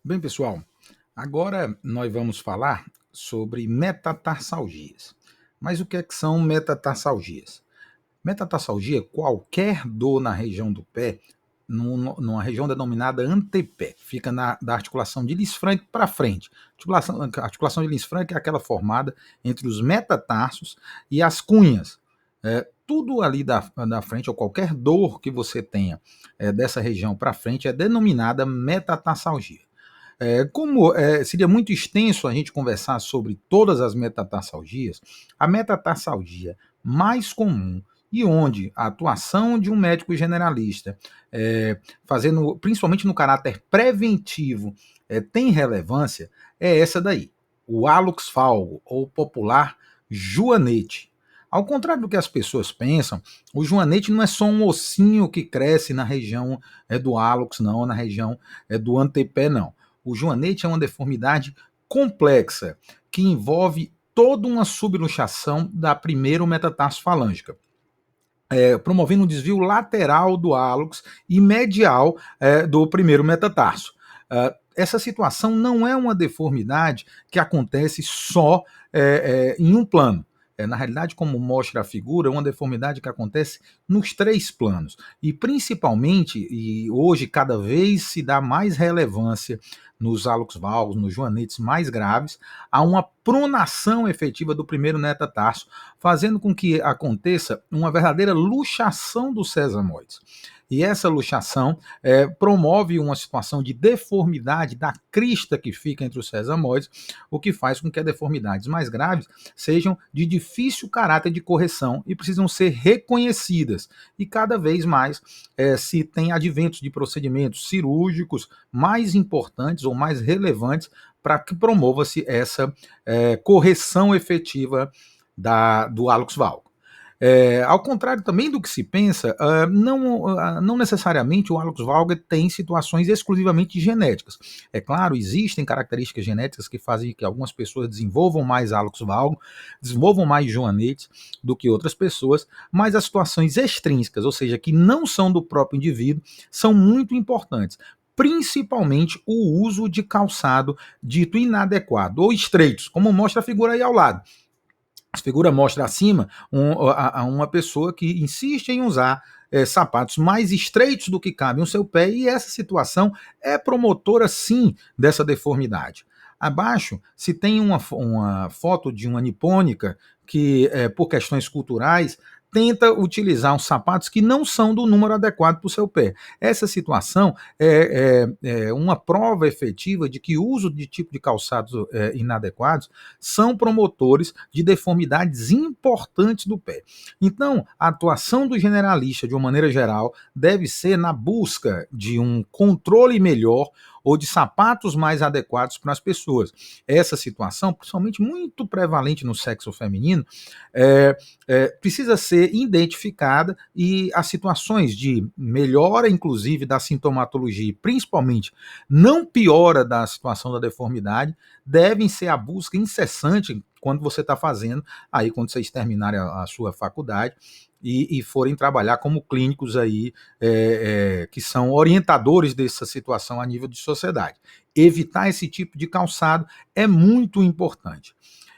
Bem, pessoal, agora nós vamos falar sobre metatarsalgias. Mas o que são metatarsalgias? Metatarsalgia é qualquer dor na região do pé, numa região denominada antepé, fica da articulação de Lisfranc para frente. A articulação de Lisfranc é aquela formada entre os metatarsos e as cunhas. Tudo ali da frente, ou qualquer dor que você tenha dessa região para frente, é denominada metatarsalgia. Como seria muito extenso a gente conversar sobre todas as metatarsalgias, a metatarsalgia mais comum e onde a atuação de um médico generalista, fazendo principalmente no caráter preventivo, tem relevância, é essa daí, o hallux valgus, ou popular joanete. Ao contrário do que as pessoas pensam, o joanete não é só um ossinho que cresce na região do hallux, não, na região do antepé, não. O joanete é uma deformidade complexa que envolve toda uma subluxação da primeira metatarso falângica, promovendo um desvio lateral do hallux e medial do primeiro metatarso. Essa situação não é uma deformidade que acontece só em um plano. Na realidade, como mostra a figura, é uma deformidade que acontece nos três planos. E principalmente, e hoje cada vez se dá mais relevância nos hallux valgus, nos joanetes mais graves, a uma pronação efetiva do primeiro metatarso, fazendo com que aconteça uma verdadeira luxação dos sesamoides. E essa luxação promove uma situação de deformidade da crista que fica entre os sesamoides, o que faz com que as deformidades mais graves sejam de difícil caráter de correção e precisam ser reconhecidas. E cada vez mais se tem adventos de procedimentos cirúrgicos mais importantes ou mais relevantes para que promova-se essa correção efetiva do hallux valgus. Ao contrário também do que se pensa, não necessariamente o hallux valgus tem situações exclusivamente genéticas. É claro, existem características genéticas que fazem que algumas pessoas desenvolvam mais hallux valgus, desenvolvam mais joanetes do que outras pessoas, mas as situações extrínsecas, ou seja, que não são do próprio indivíduo, são muito importantes. Principalmente o uso de calçado dito inadequado ou estreitos, como mostra a figura aí ao lado. A figura mostra acima uma pessoa que insiste em usar sapatos mais estreitos do que cabem no seu pé, e essa situação é promotora, sim, dessa deformidade. Abaixo se tem uma foto de uma nipônica que, por questões culturais, tenta utilizar uns sapatos que não são do número adequado para o seu pé. Essa situação é uma prova efetiva de que o uso de tipo de calçados inadequados são promotores de deformidades importantes do pé. Então, a atuação do generalista, de uma maneira geral, deve ser na busca de um controle melhor ou de sapatos mais adequados para as pessoas. Essa situação, principalmente muito prevalente no sexo feminino, precisa ser identificada, e as situações de melhora, inclusive, da sintomatologia, principalmente não piora da situação da deformidade, devem ser a busca incessante quando você está fazendo, aí quando vocês terminarem a sua faculdade e forem trabalhar como clínicos aí, que são orientadores dessa situação a nível de sociedade. Evitar esse tipo de calçado é muito importante.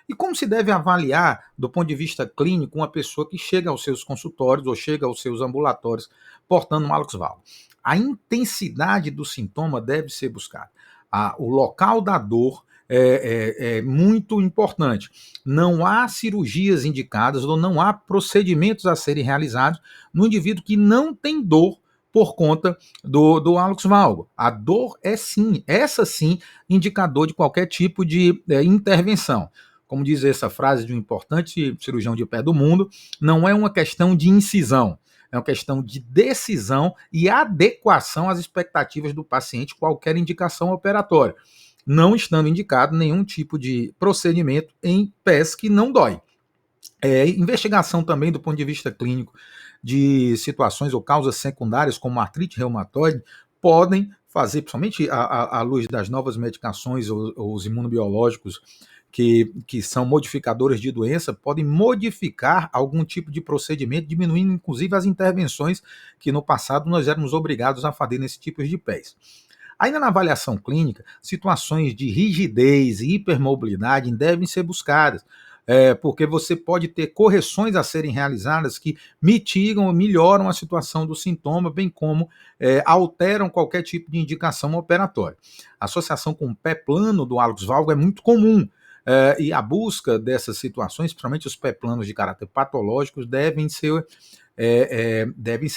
E como se deve avaliar, do ponto de vista clínico, uma pessoa que chega aos seus consultórios ou chega aos seus ambulatórios portando um hallux valgus? A intensidade do sintoma deve ser buscada. O local da dor é muito importante. Não há cirurgias indicadas ou não há procedimentos a serem realizados no indivíduo que não tem dor por conta do hallux valgus. A dor é sim, essa sim, indicador de qualquer tipo de intervenção. Como diz essa frase de um importante cirurgião de pé do mundo, não é uma questão de incisão, é uma questão de decisão e adequação às expectativas do paciente, qualquer indicação operatória, não estando indicado nenhum tipo de procedimento em pés que não dói. Investigação também do ponto de vista clínico de situações ou causas secundárias, como artrite reumatoide, podem fazer, principalmente à luz das novas medicações ou os imunobiológicos que são modificadores de doença, podem modificar algum tipo de procedimento, diminuindo inclusive as intervenções que no passado nós éramos obrigados a fazer nesse tipo de pés. Ainda na avaliação clínica, situações de rigidez e hipermobilidade devem ser buscadas, porque você pode ter correções a serem realizadas que mitigam ou melhoram a situação do sintoma, bem como alteram qualquer tipo de indicação operatória. A associação com o pé plano do hálux valgo é muito comum, e a busca dessas situações, principalmente os pé planos de caráter patológicos, devem ser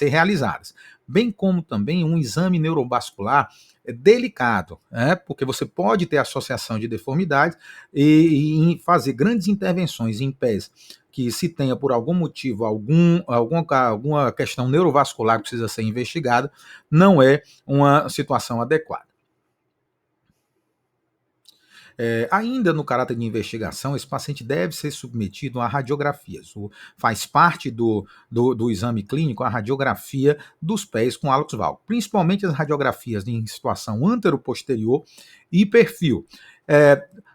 realizadas. Bem como também um exame neurovascular delicado, porque você pode ter associação de deformidades e fazer grandes intervenções em pés que se tenha por algum motivo alguma questão neurovascular que precisa ser investigada, não é uma situação adequada. Ainda no caráter de investigação, esse paciente deve ser submetido a radiografias. Faz parte do exame clínico a radiografia dos pés com hálux valgo, principalmente as radiografias em situação antero-posterior e perfil.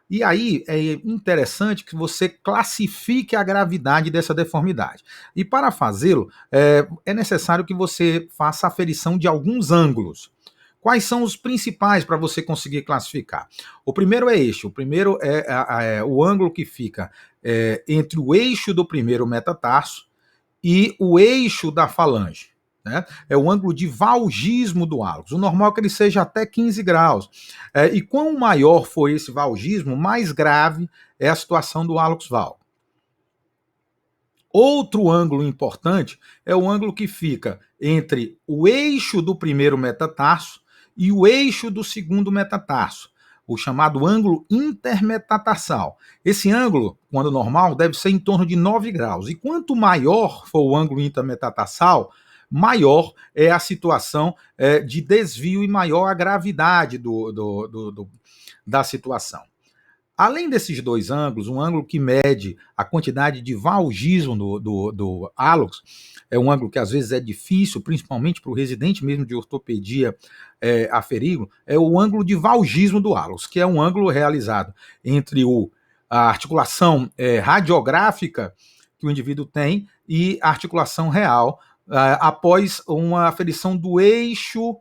E aí é interessante que você classifique a gravidade dessa deformidade. E para fazê-lo, é necessário que você faça a aferição de alguns ângulos. Quais são os principais para você conseguir classificar? O primeiro é este, o primeiro é o ângulo que fica entre o eixo do primeiro metatarso e o eixo da falange. Né? É o ângulo de valgismo do hálux. O normal é que ele seja até 15 graus. E quanto maior for esse valgismo, mais grave é a situação do hálux valgo. Outro ângulo importante é o ângulo que fica entre o eixo do primeiro metatarso e o eixo do segundo metatarso, o chamado ângulo intermetatarsal. Esse ângulo, quando normal, deve ser em torno de 9 graus. E quanto maior for o ângulo intermetatarsal, maior é a situação de desvio e maior a gravidade da situação. Além desses dois ângulos, um ângulo que mede a quantidade de valgismo do hálux, é um ângulo que às vezes é difícil, principalmente para o residente mesmo de ortopedia aferir, é o ângulo de valgismo do hálux, que é um ângulo realizado entre a articulação radiográfica que o indivíduo tem e a articulação real, após uma aferição do eixo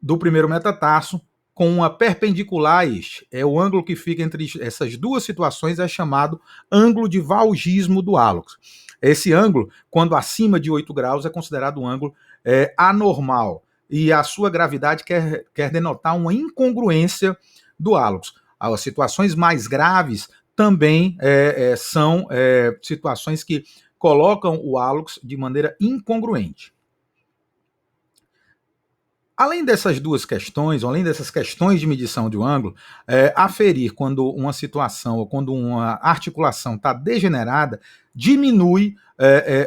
do primeiro metatarso com uma perpendicular a este. É o ângulo que fica entre essas duas situações, é chamado ângulo de valgismo do hálux. Esse ângulo, quando acima de 8 graus, é considerado um ângulo anormal. E a sua gravidade quer denotar uma incongruência do hálux. As situações mais graves também são situações que colocam o hálux de maneira incongruente. Além dessas duas questões, além dessas questões de medição de um ângulo, aferir quando uma situação ou quando uma articulação está degenerada, diminui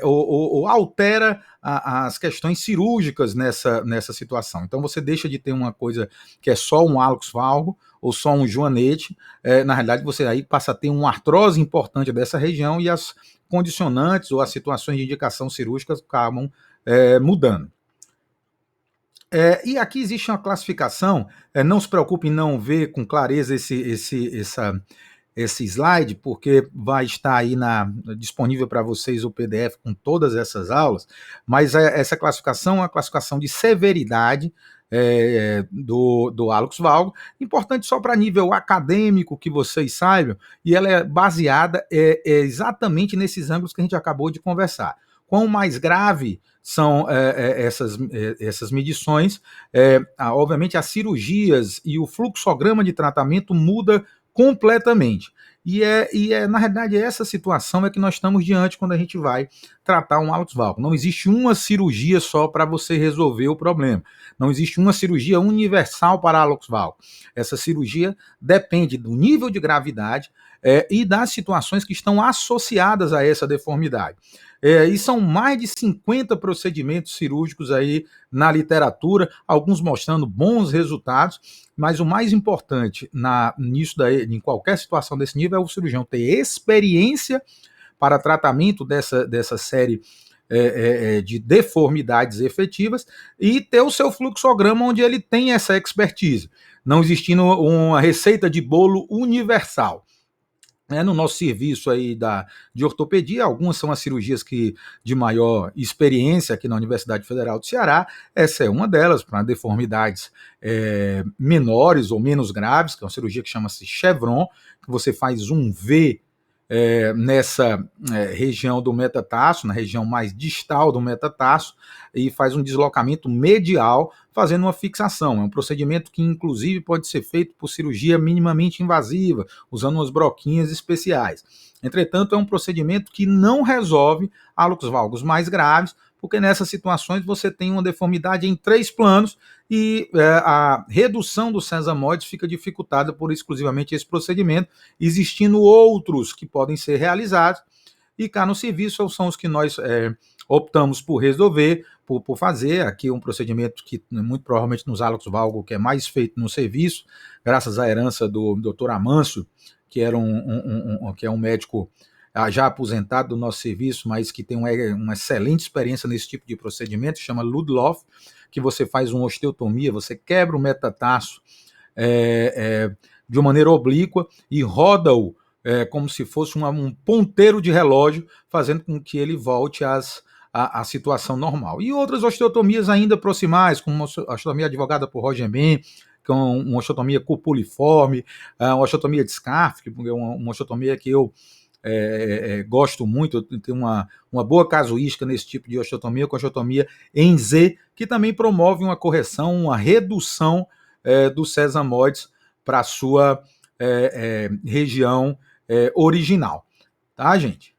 ou altera as questões cirúrgicas nessa situação. Então você deixa de ter uma coisa que é só um hálux valgo ou só um joanete, na realidade você aí passa a ter uma artrose importante dessa região e as condicionantes ou as situações de indicação cirúrgica acabam mudando. E aqui existe uma classificação, não se preocupe em não ver com clareza esse slide, porque vai estar aí disponível para vocês o PDF com todas essas aulas, mas essa classificação é uma classificação de severidade do hálux valgo, importante só para nível acadêmico que vocês saibam, e ela é baseada exatamente nesses ângulos que a gente acabou de conversar. Quão mais grave são essas medições, obviamente as cirurgias e o fluxograma de tratamento muda completamente. E na realidade, essa situação é que nós estamos diante quando a gente vai tratar um hálux valgo. Não existe uma cirurgia só para você resolver o problema. Não existe uma cirurgia universal para hálux valgo. Essa cirurgia depende do nível de gravidade e das situações que estão associadas a essa deformidade. E são mais de 50 procedimentos cirúrgicos aí na literatura, alguns mostrando bons resultados, mas o mais importante em qualquer situação desse nível é o cirurgião ter experiência para tratamento dessa série de deformidades efetivas e ter o seu fluxograma onde ele tem essa expertise, não existindo uma receita de bolo universal. no nosso serviço aí de ortopedia. Algumas são as cirurgias de maior experiência aqui na Universidade Federal do Ceará. Essa é uma delas, para deformidades menores ou menos graves, que é uma cirurgia que chama-se Chevron, que você faz um V nessa região do metatarso, na região mais distal do metatarso, e faz um deslocamento medial, fazendo uma fixação. É um procedimento que, inclusive, pode ser feito por cirurgia minimamente invasiva, usando umas broquinhas especiais. Entretanto, é um procedimento que não resolve hálux valgus mais graves, porque nessas situações você tem uma deformidade em 3 planos e a redução dos sesamoides fica dificultada por exclusivamente esse procedimento, existindo outros que podem ser realizados, e cá no serviço são os que nós optamos por resolver, por fazer. Aqui um procedimento que muito provavelmente nos hálux valgus que é mais feito no serviço, graças à herança do Dr. Amâncio, que era que é um médico já aposentado do nosso serviço, mas que tem uma excelente experiência nesse tipo de procedimento, chama Ludloff, que você faz uma osteotomia, você quebra o metatarso de uma maneira oblíqua e roda-o como se fosse um ponteiro de relógio, fazendo com que ele volte à situação normal. E outras osteotomias ainda proximais, como uma osteotomia advogada por Roger Ben, com uma osteotomia cupuliforme, uma osteotomia de Scarf, que é uma osteotomia que eu gosto muito. Eu tenho uma boa casuística nesse tipo de osteotomia, com a osteotomia em Z, que também promove uma correção, uma redução dos sesamoides para a sua região original. Tá, gente?